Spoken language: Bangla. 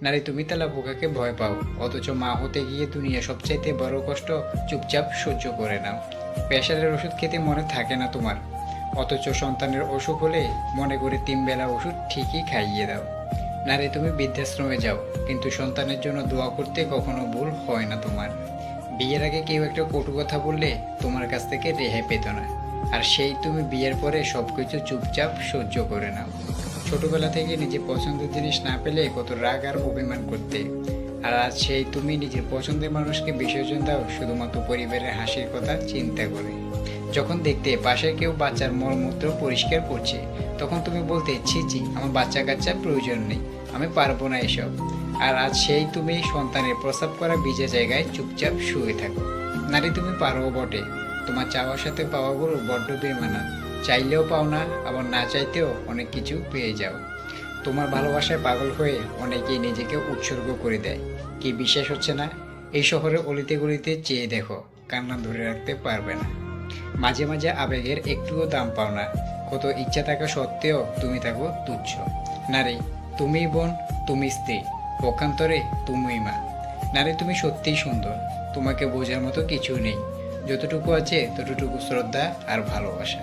নারী, তুমি তেলাপোকাকে ভয় পাও, অথচ মা হতে গিয়ে দুনিয়া সবচাইতে বড় কষ্ট চুপচাপ সহ্য করে নাও। প্রেশারের ওষুধ খেতে মনে থাকে না তোমার, অথচ সন্তানের অসুখ হলে মনে করে 3 বেলা ওষুধ ঠিকই খাইয়ে দাও। নারী, তুমি বৃদ্ধাশ্রমে যাও, কিন্তু সন্তানের জন্য দোয়া করতে কখনো ভুল হয় না তোমার। বিয়ের আগে কেউ একটা কটু কথা বললে তোমার কাছ থেকে রেহাই পেত না, আর সেই তুমি বিয়ের পরে সবকিছু চুপচাপ সহ্য করে নাও। ছোটবেলা থেকে নিজের পছন্দের জিনিস না পেলে কত রাগ আর অভিমান করতে, আর আজ সেই তুমি নিজের পছন্দের মানুষকে বিসর্জন দাও শুধুমাত্র পরিবারের হাসির কথা চিন্তা করে। যখন দেখতে পাশে কেউ বাচ্চার মলমূত্র পরিষ্কার করছে, তখন তুমি বলতে, ছি ছি, আমার বাচ্চা কাচ্চার প্রয়োজন নেই, আমি পারবো না এসব। আর আজ সেই তুমি সন্তানের প্রস্রাব করা ভিজে জায়গায় চুপচাপ শুয়ে থাকো। নারী, তুমি পারো বটে, তোমার চাওয়ার সাথে পাওয়াগুলো বড্ড বেমানান। চাইলেও পাও না, আবার না চাইতেও অনেক কিছু পেয়ে যাও। তোমার ভালোবাসায় পাগল হয়ে অনেকেই নিজেকে উৎসর্গ করে দেয়। কি বিশ্বাস হচ্ছে না? এই শহরে অলিতে গলিতে চেয়ে দেখো, কান্না ধরে রাখতে পারবে না। মাঝে মাঝে আবেগের একটুও দাম পাও না, কত ইচ্ছা থাকা সত্ত্বেও তুমি থাকো তুচ্ছ। নারী, তুমি বোন, তুমি স্ত্রী, পক্ষান্তরে তুমিই মা। নারী, তুমি সত্যিই সুন্দর, তোমাকে বোঝার মতো কিছু নেই, যতটুকু আছে ততটুকু শ্রদ্ধা আর ভালোবাসা।